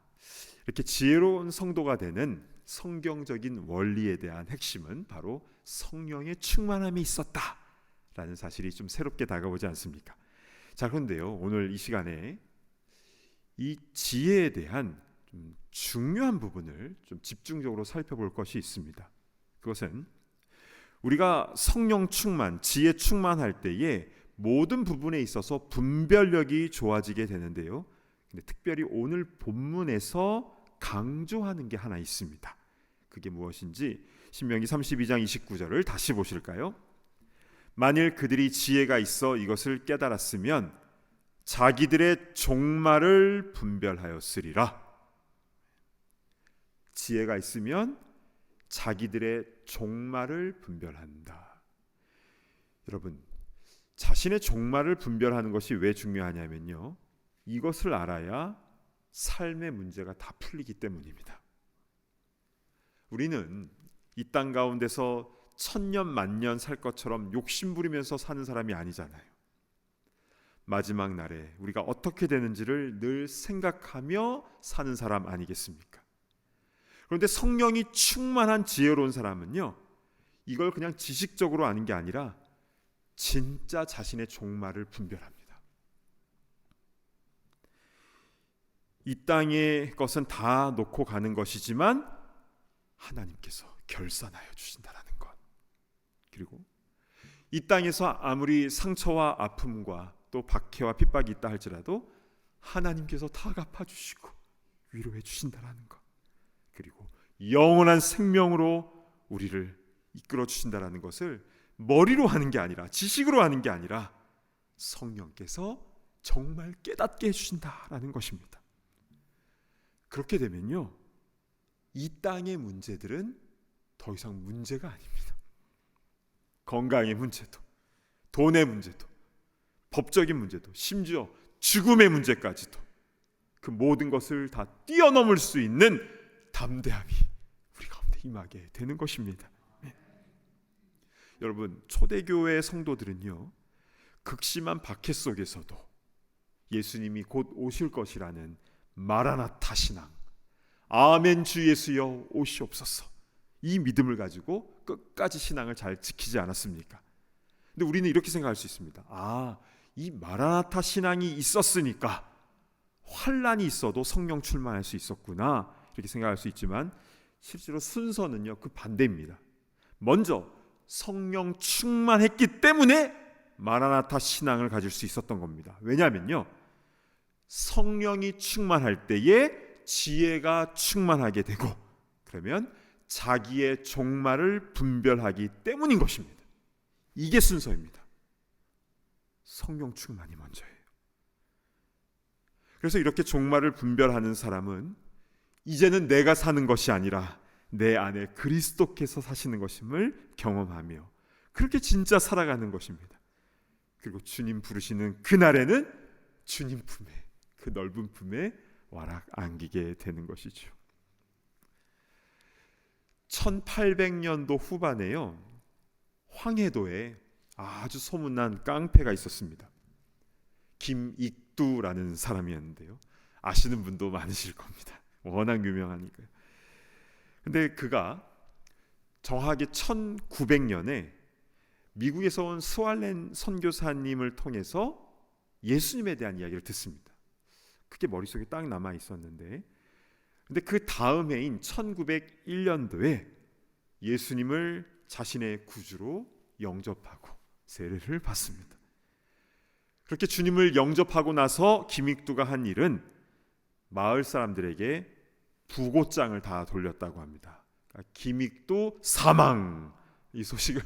[SPEAKER 5] 이렇게 지혜로운 성도가 되는 성경적인 원리에 대한 핵심은 바로 성령의 충만함이 있었다라는 사실이 좀 새롭게 다가오지 않습니까? 자, 그런데요 오늘 이 시간에 이 지혜에 대한 좀 중요한 부분을 좀 집중적으로 살펴볼 것이 있습니다. 그것은 우리가 성령 충만, 지혜 충만할 때에 모든 부분에 있어서 분별력이 좋아지게 되는데요. 근데 특별히 오늘 본문에서 강조하는 게 하나 있습니다. 그게 무엇인지 신명기 32장 29절을 다시 보실까요? 만일 그들이 지혜가 있어 이것을 깨달았으면 자기들의 종말을 분별하였으리라. 지혜가 있으면 자기들의 종말을 분별한다. 여러분, 자신의 종말을 분별하는 것이 왜 중요하냐면요, 이것을 알아야 삶의 문제가 다 풀리기 때문입니다. 우리는 이 땅 가운데서 천년 만년 살 것처럼 욕심부리면서 사는 사람이 아니잖아요. 마지막 날에 우리가 어떻게 되는지를 늘 생각하며 사는 사람 아니겠습니까? 그런데 성령이 충만한 지혜로운 사람은요, 이걸 그냥 지식적으로 아는 게 아니라 진짜 자신의 종말을 분별합니다. 이 땅의 것은 다 놓고 가는 것이지만 하나님께서 결산하여 주신다라는 것, 그리고 이 땅에서 아무리 상처와 아픔과 또 박해와 핍박이 있다 할지라도 하나님께서 다 갚아주시고 위로해 주신다라는 것, 그리고 영원한 생명으로 우리를 이끌어 주신다라는 것을 머리로 하는 게 아니라, 지식으로 하는 게 아니라 성령께서 정말 깨닫게 해주신다라는 것입니다. 그렇게 되면요, 이 땅의 문제들은 더 이상 문제가 아닙니다. 건강의 문제도, 돈의 문제도, 법적인 문제도, 심지어 죽음의 문제까지도, 그 모든 것을 다 뛰어넘을 수 있는 담대함이 우리 가운데 임하게 되는 것입니다. 네. 여러분, 초대교회 성도들은요, 극심한 박해 속에서도 예수님이 곧 오실 것이라는 마라나타 신앙, 아멘 주 예수여 오시옵소서, 이 믿음을 가지고 끝까지 신앙을 잘 지키지 않았습니까? 근데 우리는 이렇게 생각할 수 있습니다. 이 마라나타 신앙이 있었으니까 환난이 있어도 성령 출만할 수 있었구나, 이렇게 생각할 수 있지만 실제로 순서는요, 그 반대입니다. 먼저 성령 충만했기 때문에 마라나타 신앙을 가질 수 있었던 겁니다. 왜냐하면요, 성령이 충만할 때에 지혜가 충만하게 되고, 그러면 자기의 종말을 분별하기 때문인 것입니다. 이게 순서입니다. 성령 충만이 먼저예요. 그래서 이렇게 종말을 분별하는 사람은 이제는 내가 사는 것이 아니라 내 안에 그리스도께서 사시는 것임을 경험하며 그렇게 진짜 살아가는 것입니다. 그리고 주님 부르시는 그날에는 주님 품에, 그 넓은 품에 와락 안기게 되는 것이죠. 1800년도 후반에요, 황해도에 아주 소문난 깡패가 있었습니다. 김익두라는 사람이었는데요, 아시는 분도 많으실 겁니다. 워낙 유명하니까요. 근데 그가 정확하게 1900년에 미국에서 온 스왈렌 선교사님을 통해서 예수님에 대한 이야기를 듣습니다. 그게 머릿속에 딱 남아 있었는데, 근데 그 다음 해인 1901년도에 예수님을 자신의 구주로 영접하고 세례를 받습니다. 그렇게 주님을 영접하고 나서 김익두가 한 일은 마을 사람들에게 부고장을 다 돌렸다고 합니다. 그러니까 김익두 사망, 이 소식을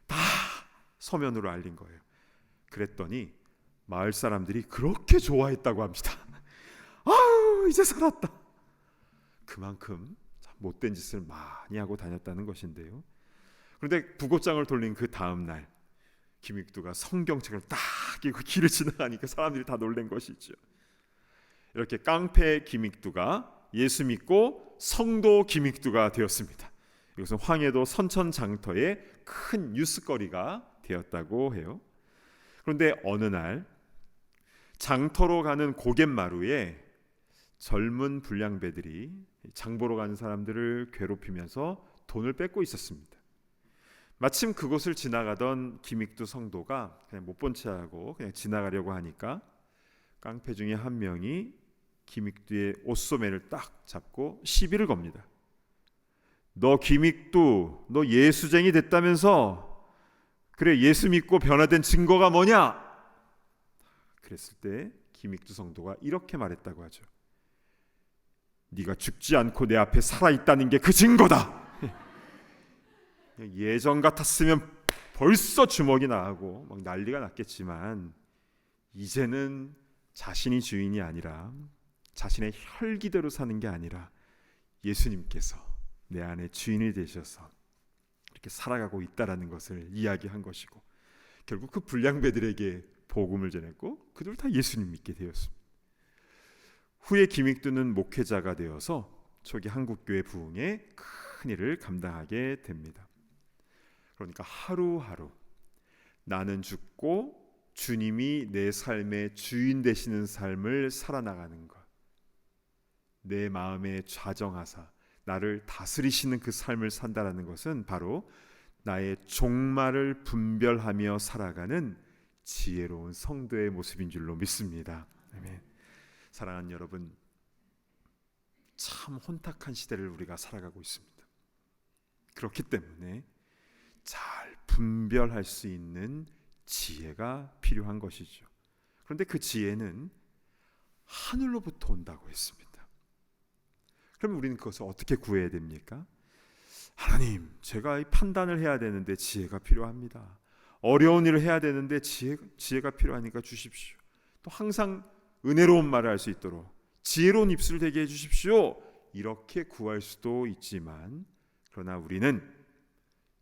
[SPEAKER 5] 다 서면으로 알린 거예요. 그랬더니 마을 사람들이 그렇게 좋아했다고 합니다. 아유, 이제 살았다. 그만큼 못된 짓을 많이 하고 다녔다는 것인데요. 그런데 부고장을 돌린 그 다음 날 김익두가 성경책을 딱 끼고 길을 지나가니까 사람들이 다 놀란 것이죠. 이렇게 깡패 김익두가 예수 믿고 성도 김익두가 되었습니다. 이것은 황해도 선천장터의 큰 뉴스거리가 되었다고 해요. 그런데 어느 날 장터로 가는 고갯마루에 젊은 불량배들이 장보러 가는 사람들을 괴롭히면서 돈을 뺏고 있었습니다. 마침 그곳을 지나가던 김익두 성도가 그냥 못 본 채 하고 그냥 지나가려고 하니까 깡패 중에 한 명이 김익두의 옷소매를 딱 잡고 시비를 겁니다. 너 김익두, 너 예수쟁이 됐다면서? 그래, 예수 믿고 변화된 증거가 뭐냐? 그랬을 때 김익두 성도가 이렇게 말했다고 하죠. 네가 죽지 않고 내 앞에 살아있다는 게 그 증거다. 예전 같았으면 벌써 주먹이 나가고 막 난리가 났겠지만, 이제는 자신이 주인이 아니라 자신의 혈기대로 사는 게 아니라 예수님께서 내 안에 주인이 되셔서 이렇게 살아가고 있다라는 것을 이야기한 것이고, 결국 그 불량배들에게 복음을 전했고 그들 다 예수님 믿게 되었습니다. 후에 김익두는 목회자가 되어서 초기 한국교회 부흥에 큰 일을 감당하게 됩니다. 그러니까 하루하루 나는 죽고 주님이 내 삶의 주인 되시는 삶을 살아나가는 것, 내 마음에 좌정하사 나를 다스리시는 그 삶을 산다라는 것은 바로 나의 종말을 분별하며 살아가는 지혜로운 성도의 모습인 줄로 믿습니다. 아멘. 사랑하는 여러분, 참 혼탁한 시대를 우리가 살아가고 있습니다. 그렇기 때문에 잘 분별할 수 있는 지혜가 필요한 것이죠. 그런데 그 지혜는 하늘로부터 온다고 했습니다. 그러면 우리는 그것을 어떻게 구해야 됩니까? 하나님, 제가 이 판단을 해야 되는데 지혜가 필요합니다. 어려운 일을 해야 되는데 지혜가 필요하니까 주십시오. 또 항상 은혜로운 말을 할 수 있도록 지혜로운 입술을 되게 해주십시오. 이렇게 구할 수도 있지만, 그러나 우리는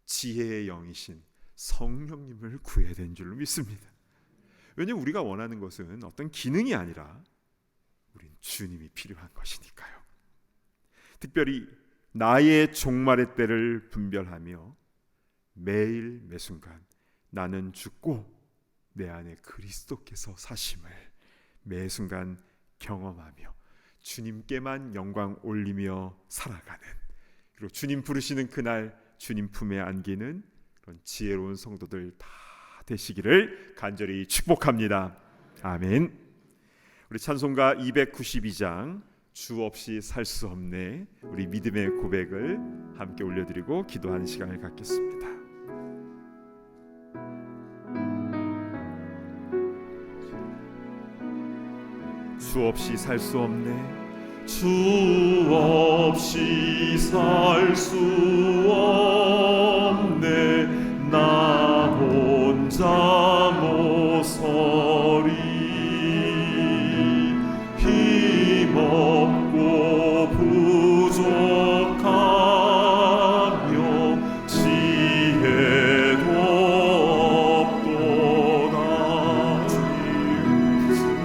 [SPEAKER 5] 지혜의 영이신 성령님을 구해야 되는 줄로 믿습니다. 왜냐하면 우리가 원하는 것은 어떤 기능이 아니라 우린 주님이 필요한 것이니까요. 특별히 나의 종말의 때를 분별하며 매일 매순간 나는 죽고 내 안에 그리스도께서 사심을 매순간 경험하며 주님께만 영광 올리며 살아가는, 그리고 주님 부르시는 그날 주님 품에 안기는 그런 지혜로운 성도들 다 되시기를 간절히 축복합니다. 아멘. 우리 찬송가 292장 주 없이 살 수 없네, 우리 믿음의 고백을 함께 올려드리고 기도하는 시간을 갖겠습니다. 주 없이 살 수 없네, 주 없이 살 수 없네, 나 혼자 못 서리, 힘없고 부족하며 지혜도 없도다.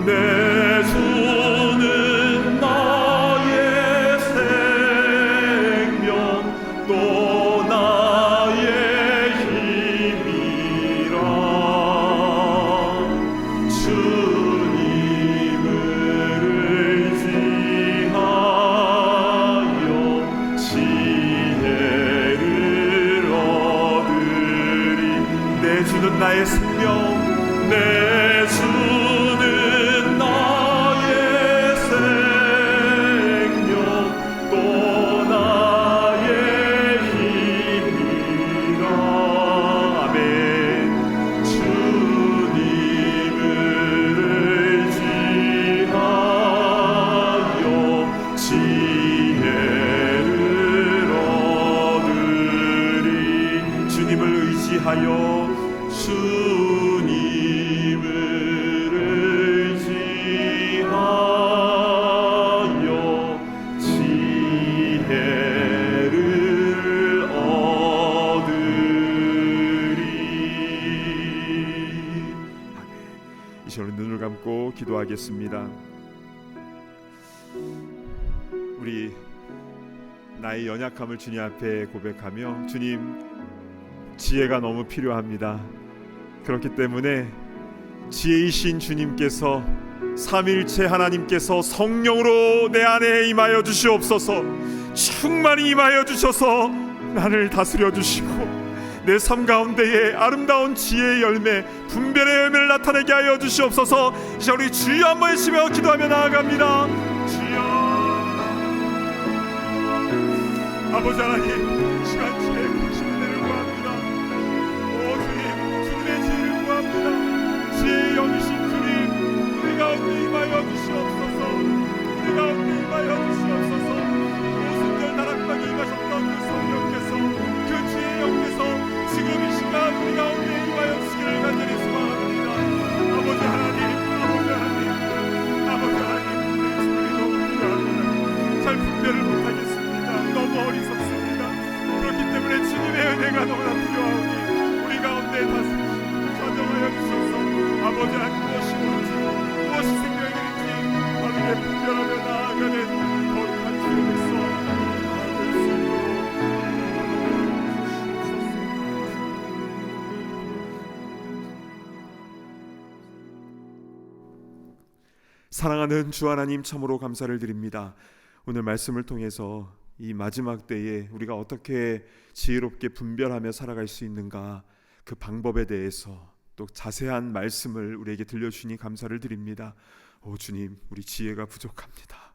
[SPEAKER 5] 내 주는 나의 생명 또 나의 힘이라, 이름으로 기도하겠습니다. 우리 나의 연약함을 주님 앞에 고백하며, 주님, 지혜가 너무 필요합니다. 그렇기 때문에 지혜이신 주님께서, 삼위일체 하나님께서 성령으로 내 안에 임하여 주시옵소서. 충만히 임하여 주셔서 나를 다스려 주시고 내 삶 가운데에 아름다운 지혜의 열매, 분별의 열매를 나타내게 하여 주시옵소서. 이제 우리 주여 한번 외치며 기도하며 나아갑니다. 주여. 아버지 하나님, 시간치의 크신 은혜를 구합니다. 오 주님, 주님의 지혜를 구합니다. 지혜 여기신 주님, 우리 가운데 임하여 주시옵소서. 우리 가운데 임하여 주시옵소서. 오순절 다락방에 임하셨던 그 성령께서, 그 지혜의 영께서 지금 이 시간 우리 가운데 임하여 주시기를 간절히 소망합니다. 아버지 하나님, 아버지 하나님, 아버지 하나님, 우리 주님이 너무 필요합니다. 잘 분별을 못하겠습니다. 너무 어리석습니다. 그렇기 때문에 주님의 은혜가 너무나 필요하오니 우리 가운데 다스리시고 좌정하여 주셔서 아버지 하나님, 무엇이 옳은지 무엇이 생명일지 하늘에 분별하며 나아가는 거룩한 주님으로서 나아갈 수 있도록 사랑하는 주 하나님, 참으로 감사를 드립니다. 오늘 말씀을 통해서 이 마지막 때에 우리가 어떻게 지혜롭게 분별하며 살아갈 수 있는가, 그 방법에 대해서 또 자세한 말씀을 우리에게 들려주시니 감사를 드립니다. 오 주님, 우리 지혜가 부족합니다.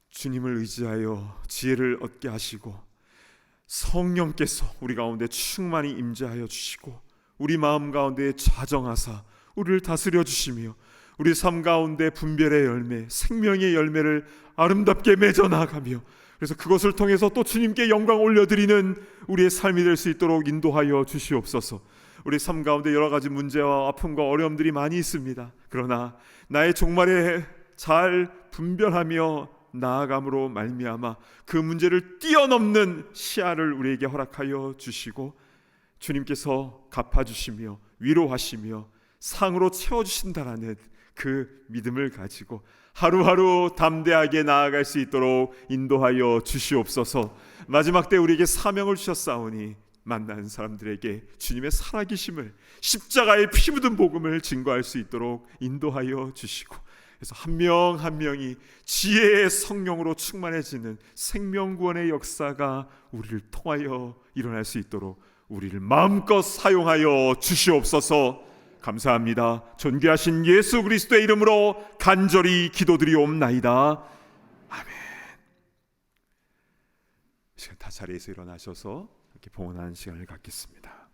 [SPEAKER 5] 주님을 의지하여 지혜를 얻게 하시고 성령께서 우리 가운데 충만히 임재하여 주시고 우리 마음 가운데 좌정하사 우리를 다스려 주시며 우리 삶 가운데 분별의 열매, 생명의 열매를 아름답게 맺어 나가며, 그래서 그것을 통해서 또 주님께 영광 올려드리는 우리의 삶이 될 수 있도록 인도하여 주시옵소서. 우리 삶 가운데 여러 가지 문제와 아픔과 어려움들이 많이 있습니다. 그러나 나의 종말에 잘 분별하며 나아감으로 말미암아 그 문제를 뛰어넘는 시야를 우리에게 허락하여 주시고 주님께서 갚아주시며 위로하시며 상으로 채워주신다라는 그 믿음을 가지고 하루하루 담대하게 나아갈 수 있도록 인도하여 주시옵소서. 마지막 때 우리에게 사명을 주셨사오니 만난 사람들에게 주님의 살아계심을, 십자가의 피 묻은 복음을 증거할 수 있도록 인도하여 주시고, 그래서 한 명 한 명이 지혜의 성령으로 충만해지는 생명구원의 역사가 우리를 통하여 일어날 수 있도록 우리를 마음껏 사용하여 주시옵소서. 감사합니다. 존귀하신 예수 그리스도의 이름으로 간절히 기도드리옵나이다. 아멘. 시간 다 자리에서 일어나셔서 이렇게 봉헌하는 시간을 갖겠습니다.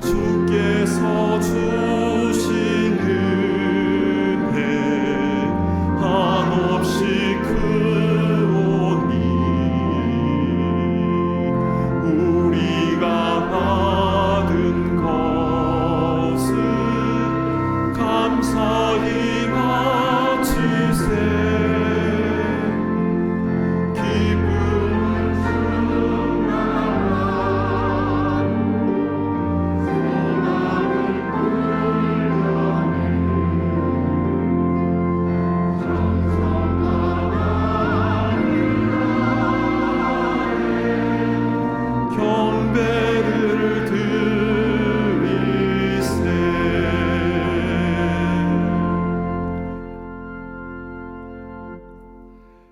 [SPEAKER 5] 주께서 주신 은혜 한없이 크오니 우리가 받은 것은 감사히 바치세.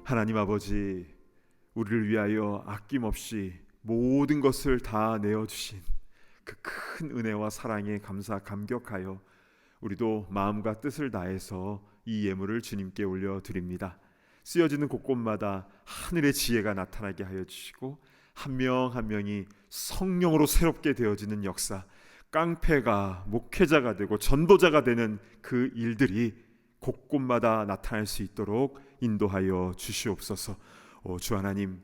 [SPEAKER 5] 하나님 아버지, 우리를 위하여 아낌없이 모든 것을 다 내어주신 그 큰 은혜와 사랑에 감사 감격하여 우리도 마음과 뜻을 다해서 이 예물을 주님께 올려드립니다. 쓰여지는 곳곳마다 하늘의 지혜가 나타나게 하여 주시고 한 명 한 명이 성령으로 새롭게 되어지는 역사, 깡패가 목회자가 되고 전도자가 되는 그 일들이 곳곳마다 나타날 수 있도록 인도하여 주시옵소서. 주 하나님,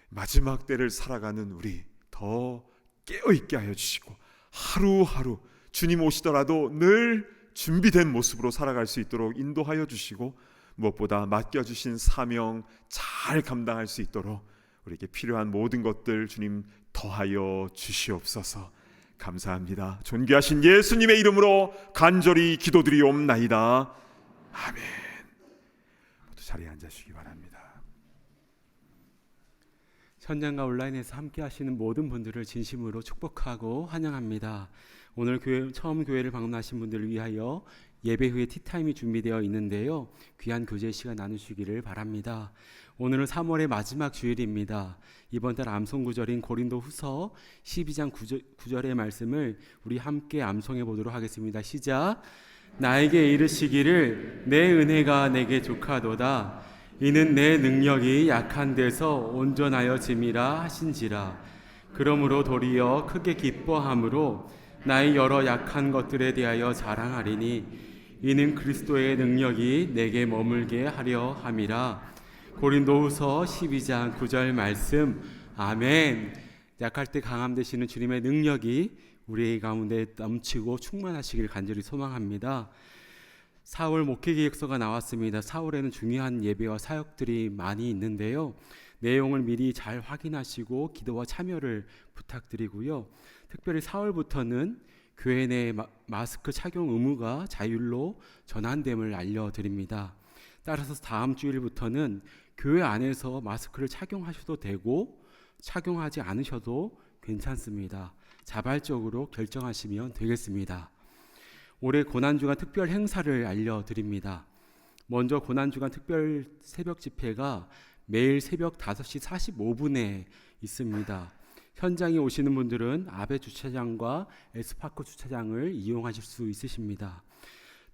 [SPEAKER 5] 마지막 때를 살아가는 우리 더 깨어있게 하여 주시고 하루하루 주님 오시더라도 늘 준비된 모습으로 살아갈 수 있도록 인도하여 주시고 무엇보다 맡겨주신 사명 잘 감당할 수 있도록 우리에게 필요한 모든 것들 주님 더하여 주시옵소서. 감사합니다. 존귀하신 예수님의 이름으로 간절히 기도드리옵나이다. 아멘. 모두 자리에 앉으시기 바랍니다.
[SPEAKER 1] 현장과 온라인에서 함께 하시는 모든 분들을 진심으로 축복하고 환영합니다. 오늘 처음 교회를 방문하신 분들을 위하여 예배 후에 티타임이 준비되어 있는데요. 귀한 교제 시간 나누시기를 바랍니다. 오늘은 3월의 마지막 주일입니다. 이번 달 암송구절인 고린도후서 12장 9절의 말씀을 우리 함께 암송해 보도록 하겠습니다. 시작. 나에게 이르시기를 내 은혜가 내게 족하도다. 이는 내 능력이 약한 데서 온전하여짐이라 하신지라. 그러므로 도리어 크게 기뻐함으로 나의 여러 약한 것들에 대하여 자랑하리니 이는 그리스도의 능력이 내게 머물게 하려 함이라. 고린도후서 12장 9절 말씀. 아멘. 약할 때 강함 되시는 주님의 능력이 우리 가운데 넘치고 충만하시길 간절히 소망합니다. 4월 목회계획서가 나왔습니다. 4월에는 중요한 예배와 사역들이 많이 있는데요. 내용을 미리 잘 확인하시고 기도와 참여를 부탁드리고요. 특별히 4월부터는 교회 내 마스크 착용 의무가 자율로 전환됨을 알려드립니다. 따라서 다음 주일부터는 교회 안에서 마스크를 착용하셔도 되고 착용하지 않으셔도 괜찮습니다. 자발적으로 결정하시면 되겠습니다. 올해 고난주간 특별 행사를 알려드립니다. 먼저 고난주간 특별 새벽 집회가 매일 새벽 5시 45분에 있습니다. 현장에 오시는 분들은 아베 주차장과 에스파크 주차장을 이용하실 수 있으십니다.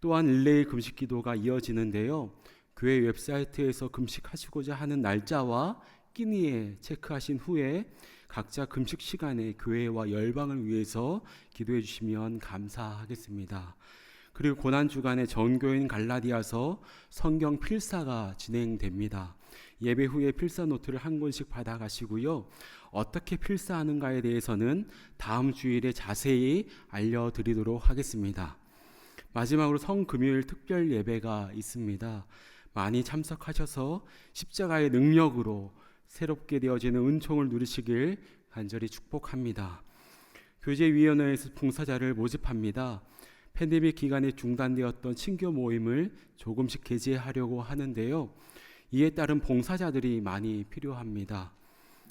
[SPEAKER 1] 또한 릴레이 금식 기도가 이어지는데요. 교회 웹사이트에서 금식하시고자 하는 날짜와 끼니에 체크하신 후에 각자 금식 시간에 교회와 열방을 위해서 기도해 주시면 감사하겠습니다. 그리고 고난주간에 전교인 갈라디아서 성경 필사가 진행됩니다. 예배 후에 필사 노트를 한 권씩 받아가시고요. 어떻게 필사하는가에 대해서는 다음 주일에 자세히 알려드리도록 하겠습니다. 마지막으로 성금요일 특별 예배가 있습니다. 많이 참석하셔서 십자가의 능력으로 새롭게 되어지는 은총을 누리시길 간절히 축복합니다. 교제위원회에서 봉사자를 모집합니다. 팬데믹 기간에 중단되었던 친교 모임을 조금씩 개최하려고 하는데요. 이에 따른 봉사자들이 많이 필요합니다.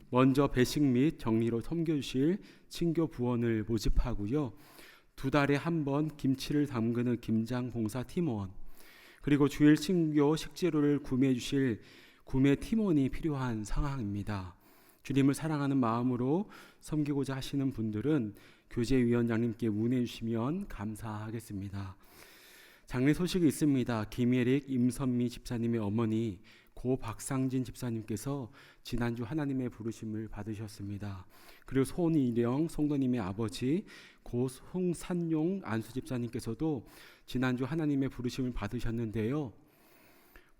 [SPEAKER 1] 먼저 배식 및 정리로 섬겨주실 친교 부원을 모집하고요. 2달에 한 번 김치를 담그는 김장 봉사 팀원, 그리고 주일 친교 식재료를 구매해 주실 구매 팀원이 필요한 상황입니다. 주님을 사랑하는 마음으로 섬기고자 하시는 분들은 교제위원장님께 문의해 주시면 감사하겠습니다. 장례 소식이 있습니다. 김예릭 임선미 집사님의 어머니 고 박상진 집사님께서 지난주 하나님의 부르심을 받으셨습니다. 그리고 손이령 성도님의 아버지 고 송산용 안수 집사님께서도 지난주 하나님의 부르심을 받으셨는데요.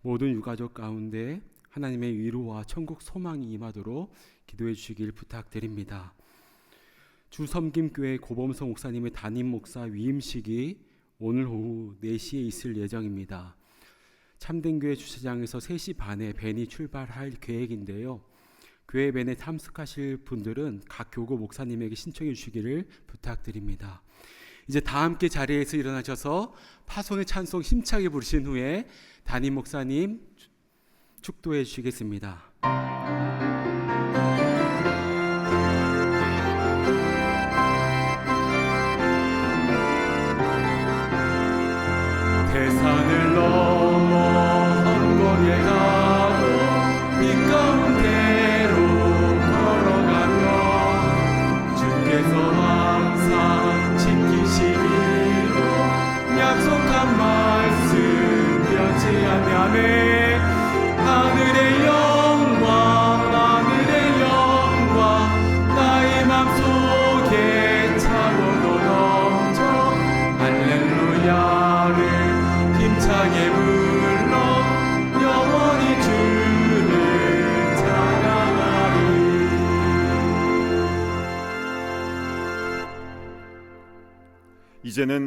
[SPEAKER 1] 모든 유가족 가운데 하나님의 위로와 천국 소망이 임하도록 기도해 주시길 부탁드립니다. 주섬김교회 고범성 목사님의 담임 목사 위임식이 오늘 오후 4시에 있을 예정입니다. 참된교회 주차장에서 3시 반에 밴이 출발할 계획인데요. 교회 밴에 참석하실 분들은 각 교구 목사님에게 신청해 주시기를 부탁드립니다. 이제 다 함께 자리에서 일어나셔서 파송의 찬송 힘차게 부르신 후에 담임 목사님 축도해 주시겠습니다. 대산을 넘어 험곡에 가도 빛 가운데로 걸어가며 주께서 항상 지키시기로 약속한 말씀 변치 않냐매 하늘의 영광 나의 맘속에 차고도 넘쳐 할렐루야를 힘차게 불러 영원히 주를 찬양하리.
[SPEAKER 5] 이제는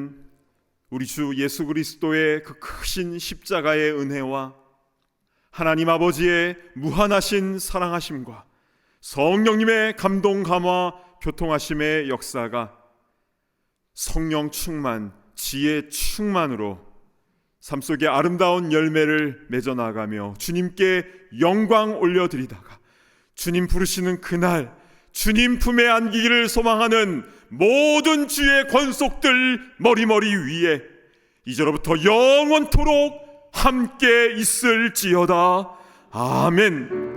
[SPEAKER 5] 우리 주 예수 그리스도의 그 크신 십자가의 은혜와 하나님 아버지의 무한하신 사랑하심과 성령님의 감동 감화 교통하심의 역사가 성령 충만, 지혜 충만으로 삶 속에 아름다운 열매를 맺어나가며 주님께 영광 올려드리다가 주님 부르시는 그날 주님 품에 안기기를 소망하는 모든 주의 권속들 머리머리 위에 이제로부터 영원토록 함께 있을지어다. 아멘.